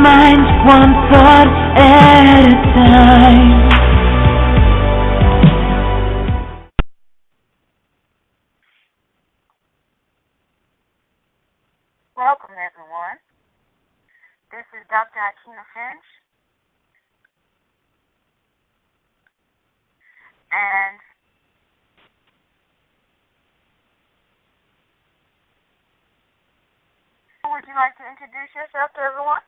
mind one thought at a time. Welcome, everyone. This is Dr. Aikyna Finch. And would you like to introduce yourself to everyone?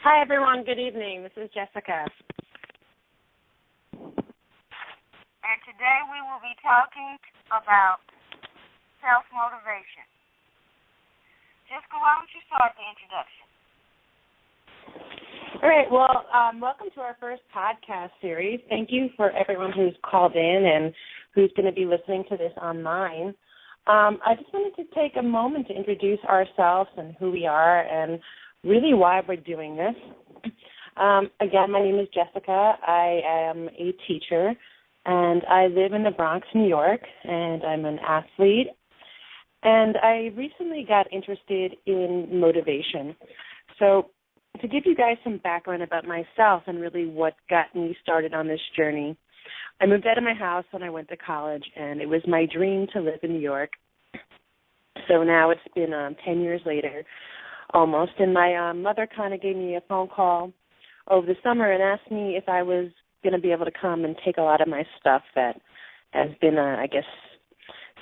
Hi, everyone. Good evening. This is Jessica. And today we will be talking about self-motivation. Jessica, why don't you start the introduction? All right. Well, welcome to our first podcast series. Thank you for everyone who's called in and who's going to be listening to this online. I just wanted to take a moment to introduce ourselves and who we are and really why we're doing this. Again, my name is Jessica. I am a teacher, and I live in the Bronx, New York, and I'm an athlete. And I recently got interested in motivation. So to give you guys some background about myself and really what got me started on this journey, I moved out of my house when I went to college, and it was my dream to live in New York. So now it's been 10 years later, almost, and my mother kind of gave me a phone call over the summer and asked me if I was going to be able to come and take a lot of my stuff that has been,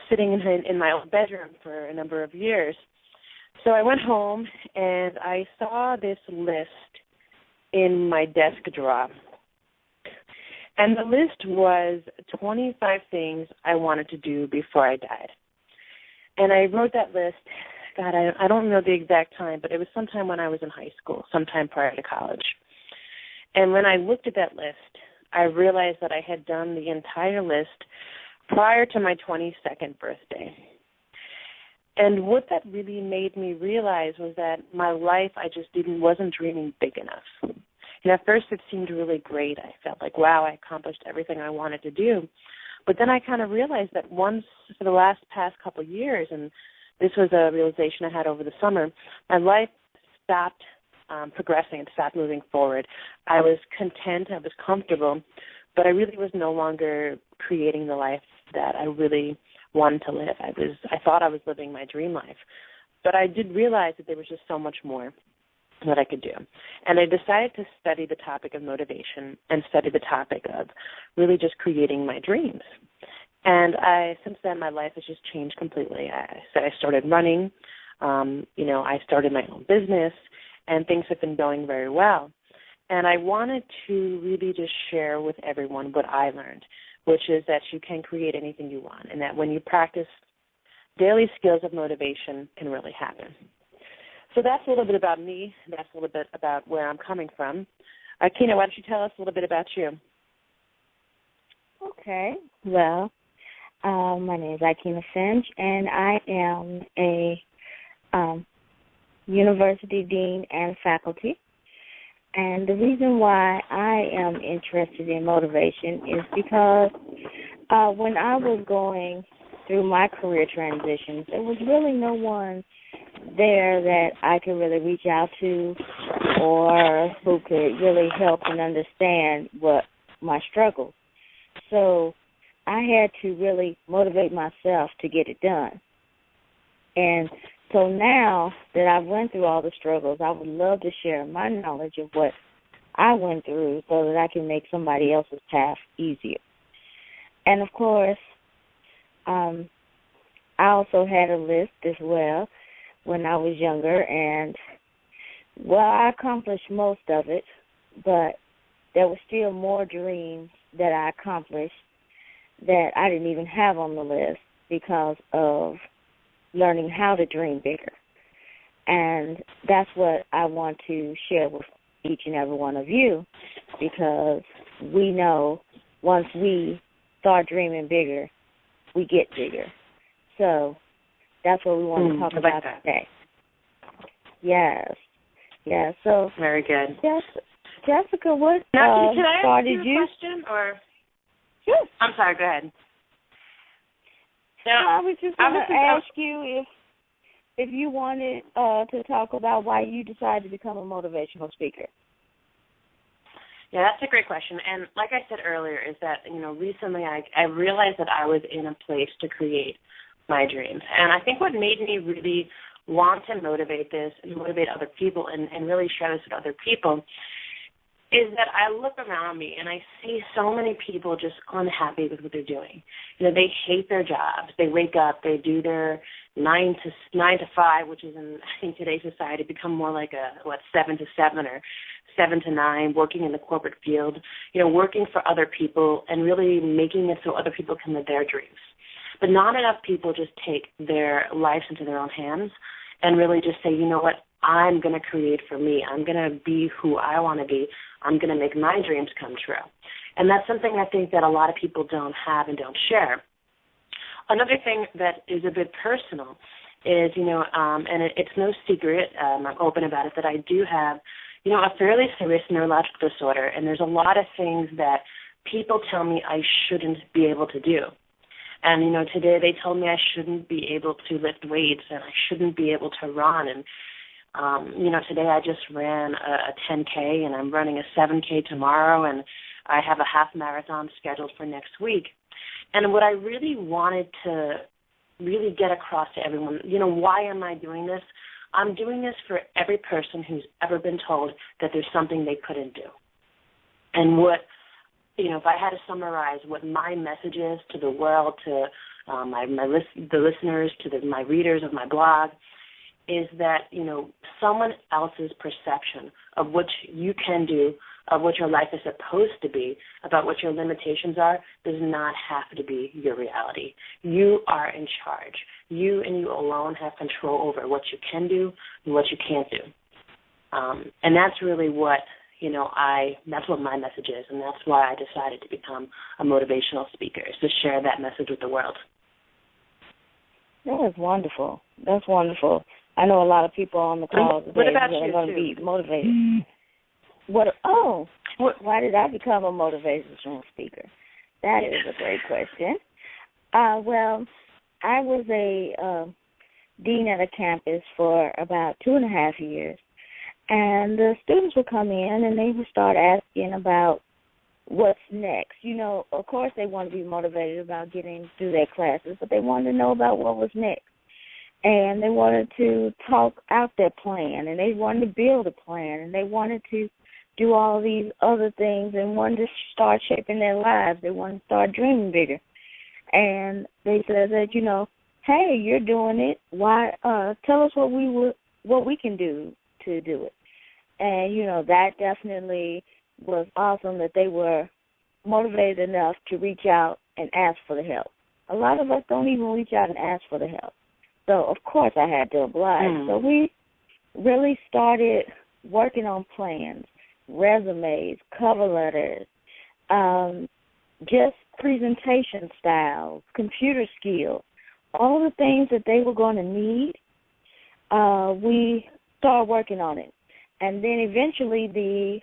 sitting in my old bedroom for a number of years. So I went home, and I saw this list in my desk drawer. And the list was 25 things I wanted to do before I died. And I wrote that list, God, I don't know the exact time, but it was sometime when I was in high school, sometime prior to college. And when I looked at that list, I realized that I had done the entire list prior to my 22nd birthday. And what that really made me realize was that my life, I just wasn't dreaming big enough. And at first it seemed really great. I felt like, wow, I accomplished everything I wanted to do. But then I kind of realized that once for the past couple of years, and this was a realization I had over the summer, my life stopped progressing and stopped moving forward. I was content, I was comfortable, but I really was no longer creating the life that I really wanted to live. I thought I was living my dream life. But I did realize that there was just so much more that I could do. And I decided to study the topic of motivation and study the topic of really just creating my dreams. And since then, my life has just changed completely. I started running. I started my own business, and things have been going very well. And I wanted to really just share with everyone what I learned, which is that you can create anything you want, and that when you practice daily skills of motivation can really happen. So that's a little bit about me. That's a little bit about where I'm coming from. Aikyna, why don't you tell us a little bit about you? Okay. Well, my name is Aikyna Finch, and I am a university dean and faculty. And the reason why I am interested in motivation is because when I was going through my career transitions, there was really no one there that I could really reach out to or who could really help and understand what my struggles. So I had to really motivate myself to get it done. And so now that I've went through all the struggles, I would love to share my knowledge of what I went through so that I can make somebody else's path easier. And, of course, I also had a list as well when I was younger, and, well, I accomplished most of it, but there were still more dreams that I accomplished that I didn't even have on the list because of learning how to dream bigger. And that's what I want to share with each and every one of you, because we know once we start dreaming bigger, we get bigger. So that's what we want to talk about today. Yes. Yeah, so very good. Jessica, what now, can I started ask you a question? Or sure. I'm sorry, go ahead. Now, I was just going to ask you if you wanted to talk about why you decided to become a motivational speaker. Yeah, that's a great question. And like I said earlier, is that, recently I realized that I was in a place to create my dreams. And I think what made me really want to motivate other people and really share this with other people is that I look around me and I see so many people just unhappy with what they're doing. They hate their jobs. They wake up, they do their 9 to 5, which is in today's society become more like 7 to 7 or 7 to 9, working in the corporate field, working for other people and really making it so other people can live their dreams. But not enough people just take their lives into their own hands and really just say, you know what, I'm going to create for me. I'm going to be who I want to be. I'm going to make my dreams come true. And that's something I think that a lot of people don't have and don't share. Another thing that is a bit personal is, and it's no secret, I'm open about it, that I do have, a fairly serious neurological disorder, and there's a lot of things that people tell me I shouldn't be able to do. And, today they told me I shouldn't be able to lift weights and I shouldn't be able to run. And, today I just ran a 10K and I'm running a 7K tomorrow, and I have a half marathon scheduled for next week. And what I really wanted to really get across to everyone, why am I doing this? I'm doing this for every person who's ever been told that there's something they couldn't do. And what, if I had to summarize what my message is to the world, to the listeners, to my readers of my blog, is that, someone else's perception of what you can do, of what your life is supposed to be, about what your limitations are, does not have to be your reality. You are in charge. You and you alone have control over what you can do and what you can't do. And that's really what, that's what my message is, and that's why I decided to become a motivational speaker, is to share that message with the world. That is wonderful. That's wonderful. I know a lot of people on the call today that are going to be motivated. Why did I become a motivational speaker? That is a great question. Well, I was a dean at a campus for about 2.5 years, and the students would come in and they would start asking about what's next. Of course they want to be motivated about getting through their classes, but they wanted to know about what was next. And they wanted to talk out their plan, and they wanted to build a plan, and they wanted to do all these other things and wanted to start shaping their lives. They wanted to start dreaming bigger. And they said that, hey, you're doing it. Why? Tell us what we can do to do it. And, that definitely was awesome that they were motivated enough to reach out and ask for the help. A lot of us don't even reach out and ask for the help. So, of course, I had to oblige. So we really started working on plans, resumes, cover letters, just presentation styles, computer skills, all the things that they were going to need. We started working on it. And then eventually the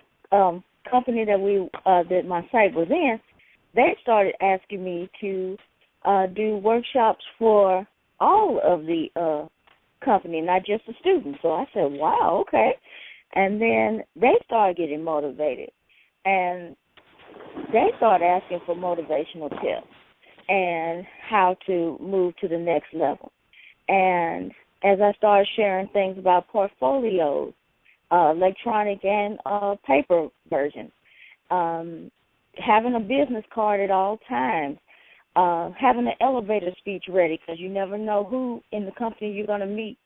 company that my site was in, they started asking me to do workshops for all of the company, not just the students. So I said, wow, okay. And then they started getting motivated, and they started asking for motivational tips and how to move to the next level. And as I started sharing things about portfolios, electronic and paper version, having a business card at all times, having an elevator speech ready because you never know who in the company you're going to meet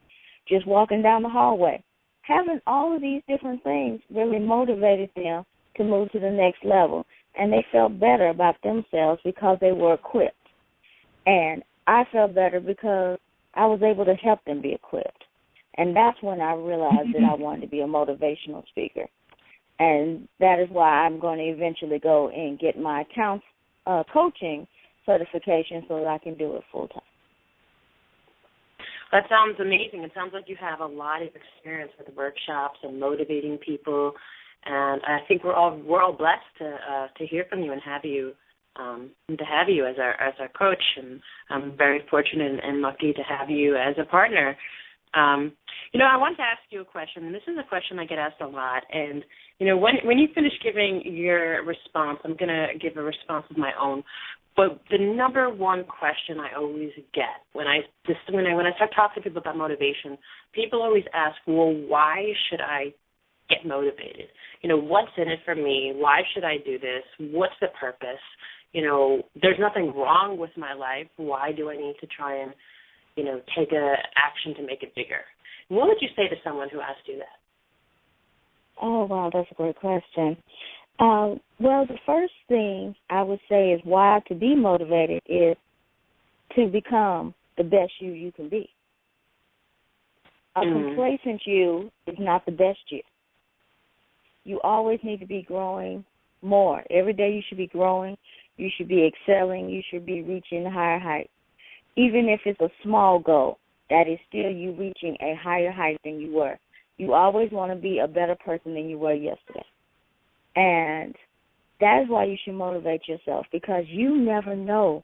just walking down the hallway. Having all of these different things really motivated them to move to the next level, and they felt better about themselves because they were equipped. And I felt better because I was able to help them be equipped. And that's when I realized that I wanted to be a motivational speaker. And that is why I'm going to eventually go and get my coaching certification so that I can do it full time. That sounds amazing. It sounds like you have a lot of experience with workshops and motivating people, and I think we're all blessed to hear from you and have you as our coach. And I'm very fortunate and lucky to have you as a partner I wanted to ask you a question, and this is a question I get asked a lot. And, when you finish giving your response, I'm going to give a response of my own. But the number one question I always get when I start talking to people about motivation, people always ask, well, why should I get motivated? What's in it for me? Why should I do this? What's the purpose? There's nothing wrong with my life. Why do I need to try and, take a action to make it bigger? What would you say to someone who asked you that? Oh, wow, that's a great question. Well, the first thing I would say is why to be motivated is to become the best you can be. A complacent you is not the best you. You always need to be growing more. Every day you should be growing. You should be excelling. You should be reaching higher heights. Even if it's a small goal, that is still you reaching a higher height than you were. You always want to be a better person than you were yesterday. And that is why you should motivate yourself, because you never know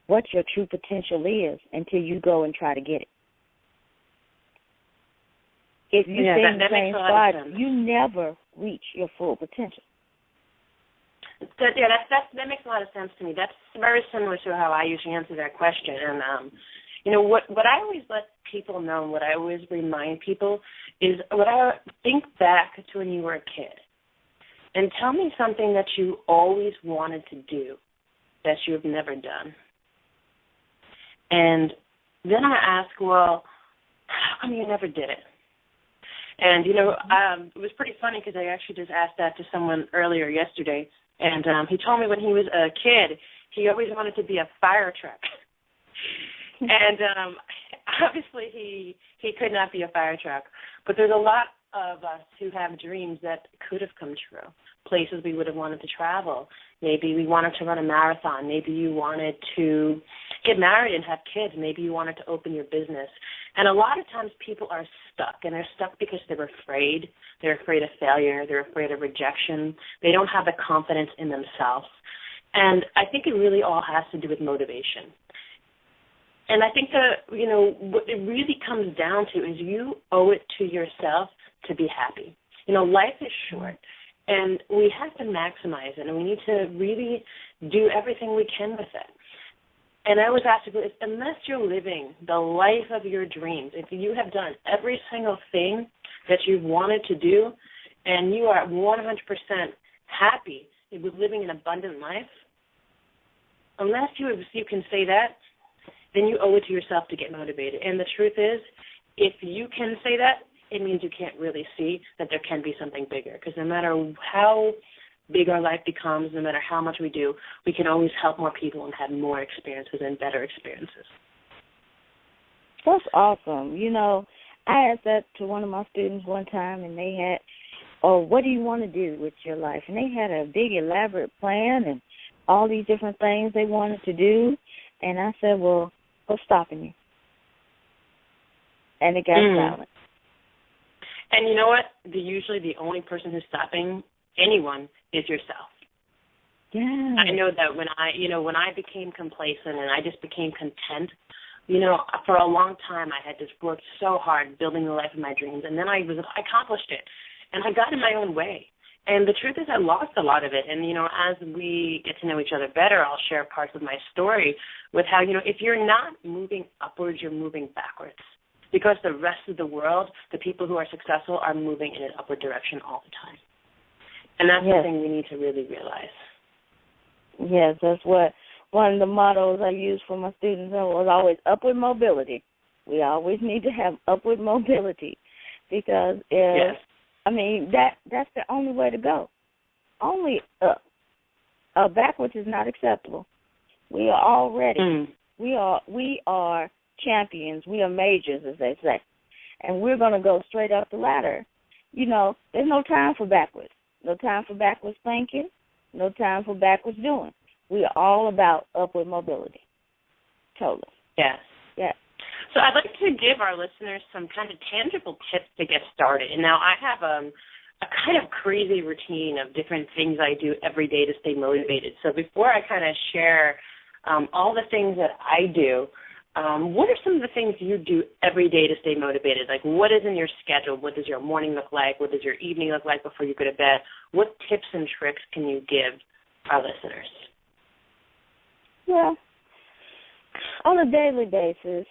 what your true potential is until you go and try to get it. If you stay in the same spot, you never reach your full potential. That makes a lot of sense to me. That's very similar to how I usually answer that question. And, what I always let people know and what I always remind people is what I think back to when you were a kid. And tell me something that you always wanted to do that you have never done. And then I ask, well, how come you never did it? And, it was pretty funny because I actually just asked that to someone earlier yesterday. And he told me when he was a kid, he always wanted to be a fire truck. And obviously he could not be a fire truck. But there's a lot of us who have dreams that could have come true, places we would have wanted to travel. Maybe we wanted to run a marathon. Maybe you wanted to get married and have kids. Maybe you wanted to open your business. And a lot of times people are stuck, and they're stuck because they're afraid. They're afraid of failure. They're afraid of rejection. They don't have the confidence in themselves. And I think it really all has to do with motivation. And I think that, what it really comes down to is you owe it to yourself to be happy. Life is short, and we have to maximize it, and we need to really do everything we can with it. And I always ask people, unless you're living the life of your dreams, if you have done every single thing that you've wanted to do, and you are 100% happy with living an abundant life, unless you can say that, then you owe it to yourself to get motivated. And the truth is, if you can say that, it means you can't really see that there can be something bigger. Because no matter how big our life becomes, no matter how much we do, we can always help more people and have more experiences and better experiences. That's awesome. I asked that to one of my students one time, and they had, what do you want to do with your life? And they had a big, elaborate plan and all these different things they wanted to do. And I said, well, what's stopping you? And it got silent. And you know what? Usually the only person who's stopping anyone is yourself. Yeah. I know that when I became complacent and I just became content, for a long time I had just worked so hard building the life of my dreams, and then I accomplished it, and I got in my own way. And the truth is I lost a lot of it. And, as we get to know each other better, I'll share parts of my story with how, if you're not moving upwards, you're moving backwards. Because the rest of the world, the people who are successful, are moving in an upward direction all the time. And that's the thing we need to really realize. Yes, that's what one of the mottos I use for my students was always upward mobility. We always need to have upward mobility because that's the only way to go. Only up. Backwards is not acceptable. We are already we are champions. We are majors, as they say. And we're going to go straight up the ladder. There's no time for backwards. No time for backwards thinking. No time for backwards doing. We are all about upward mobility. Totally. Yes. Yes. So I'd like to give our listeners some kind of tangible tips to get started. And now I have a kind of crazy routine of different things I do every day to stay motivated. So before I kind of share all the things that I do, what are some of the things you do every day to stay motivated? Like, what is in your schedule? What does your morning look like? What does your evening look like before you go to bed? What tips and tricks can you give our listeners? Well, on a daily basis,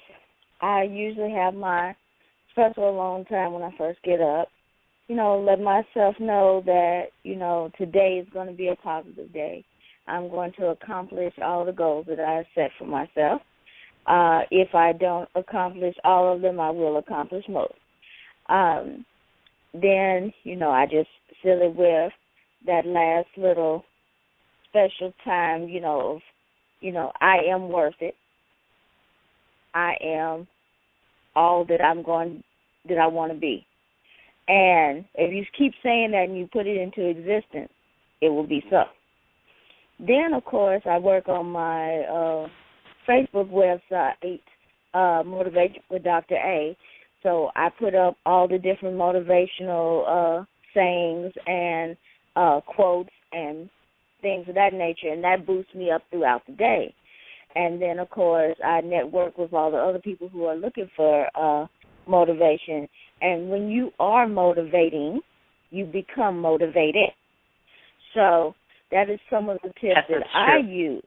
I usually have my special alone time when I first get up. Let myself know that, today is going to be a positive day. I'm going to accomplish all the goals that I have set for myself. If I don't accomplish all of them, I will accomplish most. Then, I just fill it with that last little special time, I am worth it. I am all that I want to be. And if you keep saying that and you put it into existence, it will be so. Then, of course, I work on my Facebook website, Motivation with Dr. A. So I put up all the different motivational sayings and quotes and things of that nature, and that boosts me up throughout the day. And then, of course, I network with all the other people who are looking for motivation. And when you are motivating, you become motivated. So that is some of the tips that I use,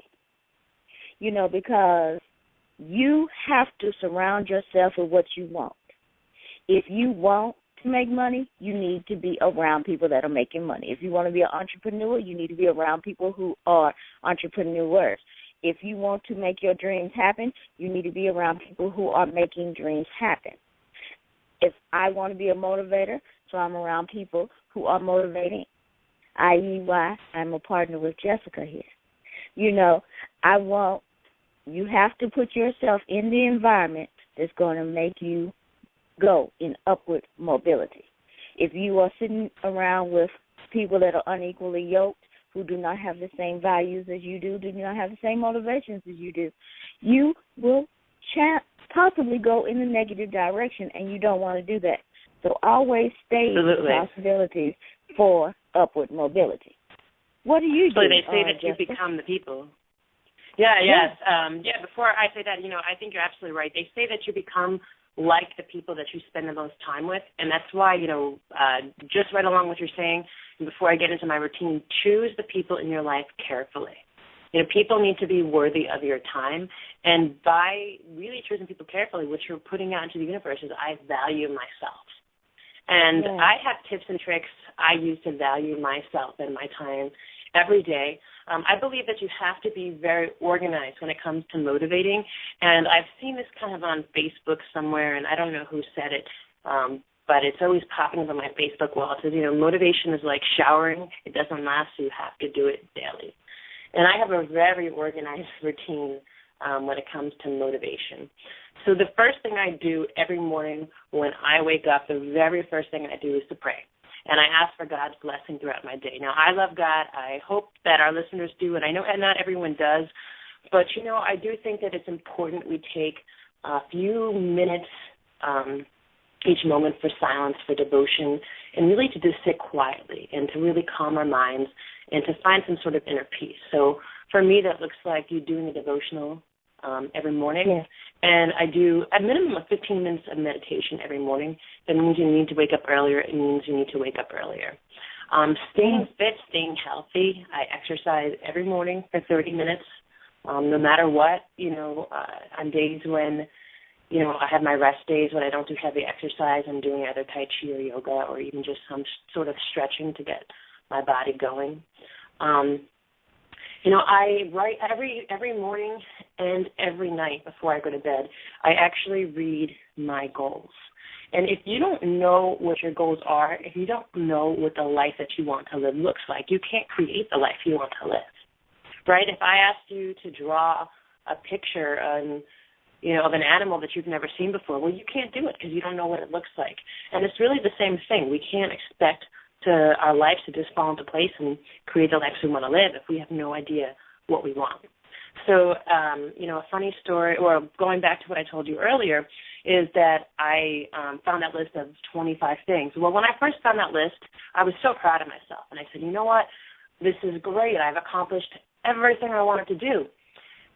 because you have to surround yourself with what you want. If you want to make money, you need to be around people that are making money. If you want to be an entrepreneur, you need to be around people who are entrepreneurs. If you want to make your dreams happen, you need to be around people who are making dreams happen. If I want to be a motivator, so I'm around people who are motivating, i.e. why I'm a partner with Jessica here. You have to put yourself in the environment that's going to make you go in upward mobility. If you are sitting around with people that are unequally yoked, who do not have the same values as you do not have the same motivations as you do, you will possibly go in the negative direction, and you don't want to do that. So always stay with possibilities for upward mobility. What do you do? So they say that you become the people. Before I say that, I think you're absolutely right. They say that you become like the people that you spend the most time with, and that's why, just right along what you're saying, before I get into my routine, choose the people in your life carefully. People need to be worthy of your time, and by really choosing people carefully, what you're putting out into the universe is, I value myself. And I have tips and tricks I use to value myself and my time every day. I believe that you have to be very organized when it comes to motivating, and I've seen this kind of on Facebook somewhere, and I don't know who said it, but it's always popping up on my Facebook wall. It says, motivation is like showering. It doesn't last, so you have to do it daily. And I have a very organized routine when it comes to motivation. So the first thing I do every morning when I wake up, the very first thing I do is to pray. And I ask for God's blessing throughout my day. Now, I love God. I hope that our listeners do, and I know not everyone does. But, I do think that it's important we take a few minutes each moment for silence, for devotion, and really to just sit quietly and to really calm our minds and to find some sort of inner peace. So for me, that looks like you doing a devotional every morning. Yes. And I do a minimum of 15 minutes of meditation every morning. That means you need to wake up earlier. It means you need to wake up earlier. Staying fit, staying healthy. I exercise every morning for 30 minutes, no matter what. On days when, I have my rest days when I don't do heavy exercise. I'm doing either Tai Chi or yoga or even just some sort of stretching to get my body going. I write every morning and every night before I go to bed. I actually read my goals. And if you don't know what your goals are, if you don't know what the life that you want to live looks like, you can't create the life you want to live, right? If I asked you to draw a picture of an animal that you've never seen before, well, you can't do it because you don't know what it looks like. And it's really the same thing. We can't expect our lives to just fall into place and create the lives we want to live if we have no idea what we want. So, a funny story, or going back to what I told you earlier, is that I found that list of 25 things. Well, when I first found that list, I was so proud of myself. And I said, you know what? This is great. I've accomplished everything I wanted to do.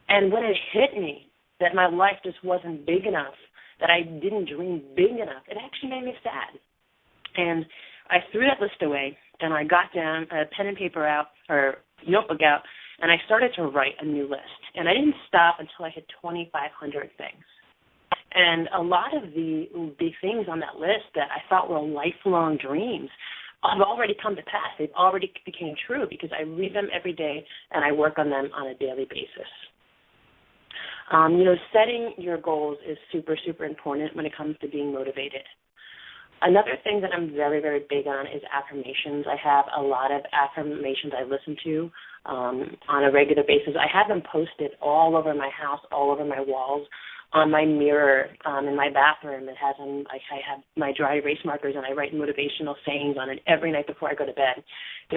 And when it hit me, that my life just wasn't big enough, that I didn't dream big enough, it actually made me sad. And I threw that list away, and I got down a pen and paper out, or notebook out, and I started to write a new list. And I didn't stop until I hit 2,500 things. And a lot of the things on that list that I thought were lifelong dreams have already come to pass. They've already became true because I read them every day and I work on them on a daily basis. Setting your goals is super, super important when it comes to being motivated. Another thing that I'm very, very big on is affirmations. I have a lot of affirmations I listen to on a regular basis. I have them posted all over my house, all over my walls, on my mirror, in my bathroom. It has them. I have my dry erase markers, and I write motivational sayings on it every night before I go to bed.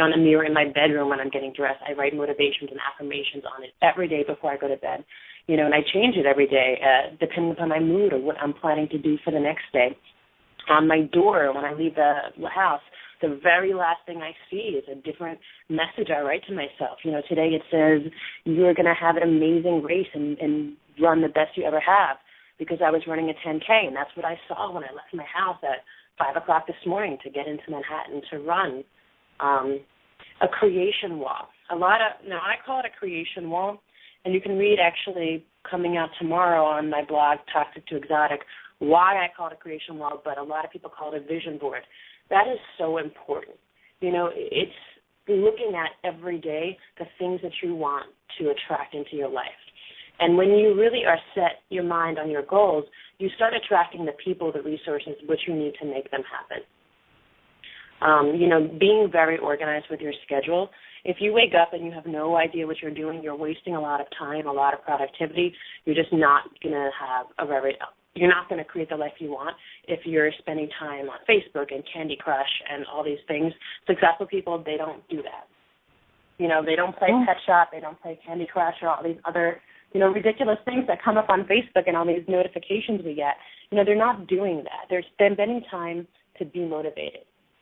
On the mirror in my bedroom when I'm getting dressed, I write motivations and affirmations on it every day before I go to bed. And I change it every day depending upon my mood or what I'm planning to do for the next day. On my door when I leave the house, the very last thing I see is a different message I write to myself. Today it says, you're going to have an amazing race and run the best you ever have, because I was running a 10K, and that's what I saw when I left my house at 5 o'clock this morning to get into Manhattan to run. A creation wall. Now I call it a creation wall, and you can read actually coming out tomorrow on my blog, Toxic to Exotic, why I call it a creation wall, but a lot of people call it a vision board. That is so important. It's looking at every day the things that you want to attract into your life. And when you really are set your mind on your goals, you start attracting the people, the resources, which you need to make them happen. Being very organized with your schedule. If you wake up and you have no idea what you're doing, you're wasting a lot of time, a lot of productivity. You're just not going to have you're not going to create the life you want if you're spending time on Facebook and Candy Crush and all these things. Successful people, they don't do that. They don't play Pet Shop, they don't play Candy Crush or all these other, ridiculous things that come up on Facebook and all these notifications we get. They're not doing that. They're spending time to be motivated.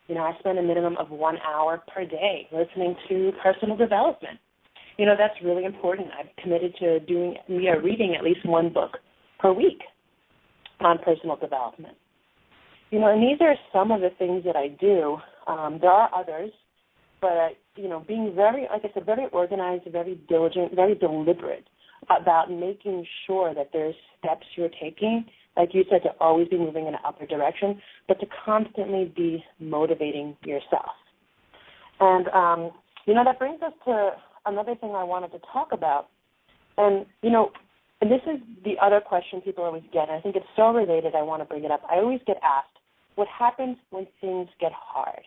I spend a minimum of 1 hour per day listening to personal development. That's really important. I've committed to reading at least one book per week on personal development. And these are some of the things that I do. There are others, but, being very, like I said, very organized, very diligent, very deliberate about making sure that there's steps you're taking, like you said, to always be moving in an upward direction, but to constantly be motivating yourself. And, that brings us to another thing I wanted to talk about. And, and this is the other question people always get, and I think it's so related I want to bring it up. I always get asked, what happens when things get hard?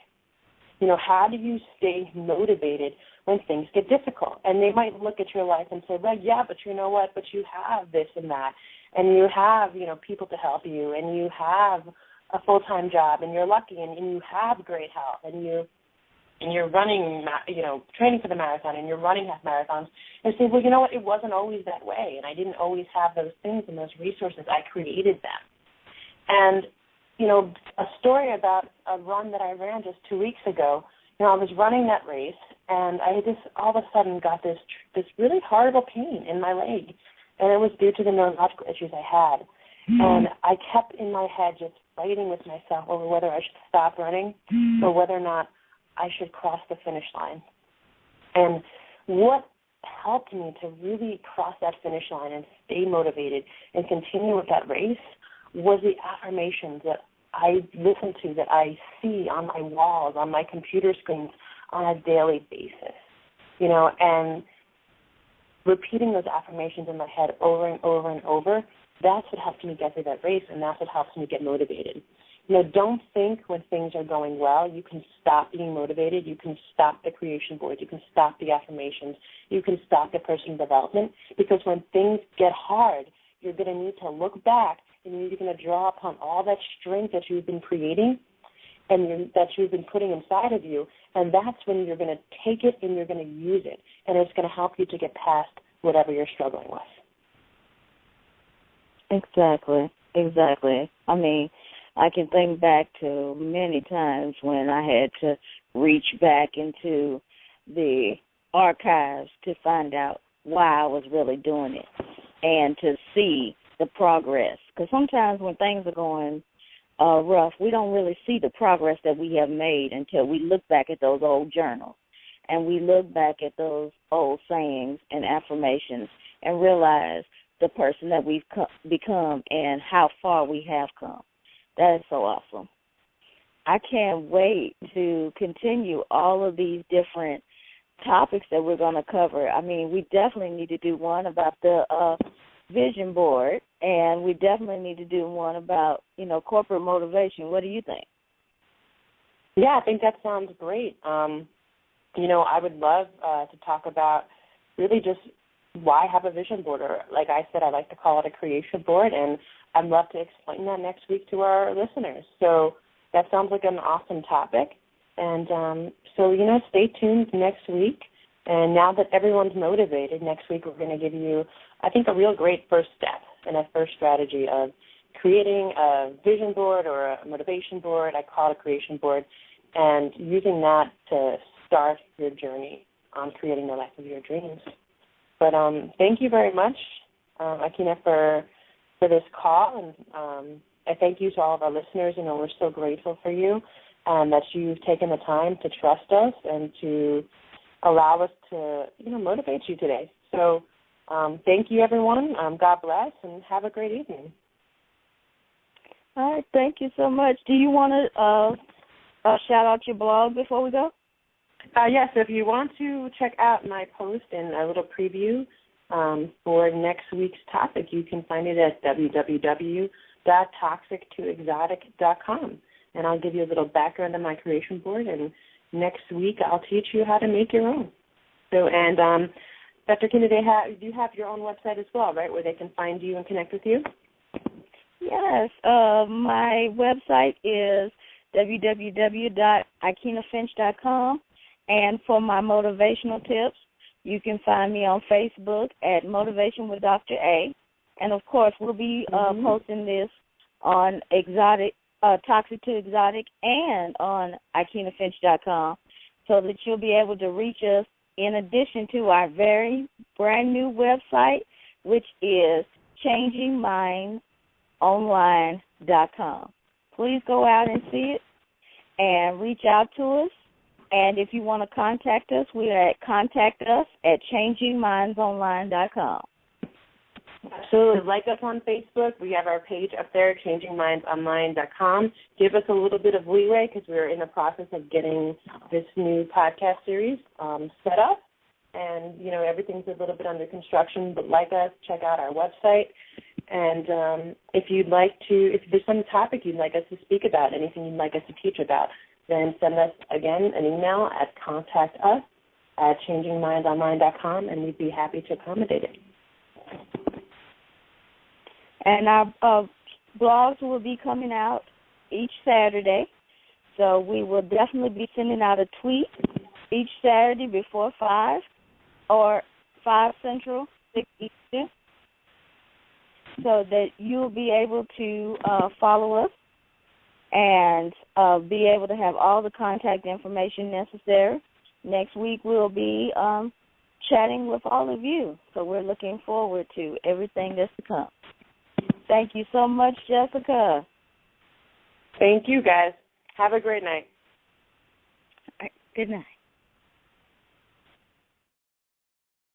How do you stay motivated when things get difficult? And they might look at your life and say, well, yeah, but you know what, but you have this and that, and you have, people to help you, and you have a full-time job, and you're lucky, and you have great health, and you're running, training for the marathon, and you're running half marathons, and say, well, you know what, it wasn't always that way, and I didn't always have those things and those resources. I created them. And, a story about a run that I ran just 2 weeks ago, I was running that race, and I just all of a sudden got this really horrible pain in my leg, and it was due to the neurological issues I had. And I kept in my head just fighting with myself over whether I should stop running or whether or not I should cross the finish line. And what helped me to really cross that finish line and stay motivated and continue with that race was the affirmations that I listen to, that I see on my walls, on my computer screens on a daily basis, and repeating those affirmations in my head over and over and over, that's what helps me get through that race, and that's what helps me get motivated. Don't think when things are going well you can stop being motivated. You can stop the creation board. You can stop the affirmations. You can stop the personal development, because when things get hard, you're going to need to look back, and you're going to draw upon all that strength that you've been creating and that you've been putting inside of you, and that's when you're going to take it and you're going to use it, and it's going to help you to get past whatever you're struggling with. Exactly. I mean, I can think back to many times when I had to reach back into the archives to find out why I was really doing it, and to see the progress. Because sometimes when things are going rough, we don't really see the progress that we have made until we look back at those old journals and we look back at those old sayings and affirmations and realize the person that we've become and how far we have come. That is so awesome. I can't wait to continue all of these different topics that we're going to cover. I mean, we definitely need to do one about the vision board, and we definitely need to do one about, corporate motivation. What do you think? Yeah, I think that sounds great. I would love to talk about really just why have a vision board, or like I said, I like to call it a creation board, and I'd love to explain that next week to our listeners. So that sounds like an awesome topic. And so stay tuned next week. And now that everyone's motivated, next week we're going to give you, I think, a real great first step and a first strategy of creating a vision board or a motivation board. I call it a creation board, and using that to start your journey on creating the life of your dreams. But thank you very much, Aikyna, for this call, and I thank you to all of our listeners. We're so grateful for you and that you've taken the time to trust us and to allow us to, motivate you today. So thank you, everyone. God bless, and have a great evening. All right, thank you so much. Do you want to shout out your blog before we go? Yes, if you want to check out my post and a little preview for next week's topic, you can find it at www.toxic2exotic.com. And I'll give you a little background on my creation board, and next week I'll teach you how to make your own. So, and Dr. Kennedy, you have your own website as well, right, where they can find you and connect with you? Yes, my website is www.aikynafinch.com. And for my motivational tips, you can find me on Facebook at Motivation with Dr. A. And, of course, we'll be posting this on Toxic to Exotic and on AikynaFinch.com so that you'll be able to reach us in addition to our very brand new website, which is ChangingMindsOnline.com. Please go out and see it and reach out to us. And if you want to contact us, we're at contactus@changingmindsonline.com. Absolutely. Like us on Facebook. We have our page up there, changingmindsonline.com. Give us a little bit of leeway because we're in the process of getting this new podcast series set up. And, everything's a little bit under construction. But like us, check out our website. And if there's some topic you'd like us to speak about, anything you'd like us to teach about, then send us, again, an email at contactus@changingmindsonline.com, and we'd be happy to accommodate it. And our blogs will be coming out each Saturday, so we will definitely be sending out a tweet each Saturday before 5 or 5 Central, 6 Eastern, so that you'll be able to follow us and be able to have all the contact information necessary. Next week we'll be chatting with all of you, so we're looking forward to everything that's to come. Thank you so much, Jessica. Thank you, guys. Have a great night. All right. Good night.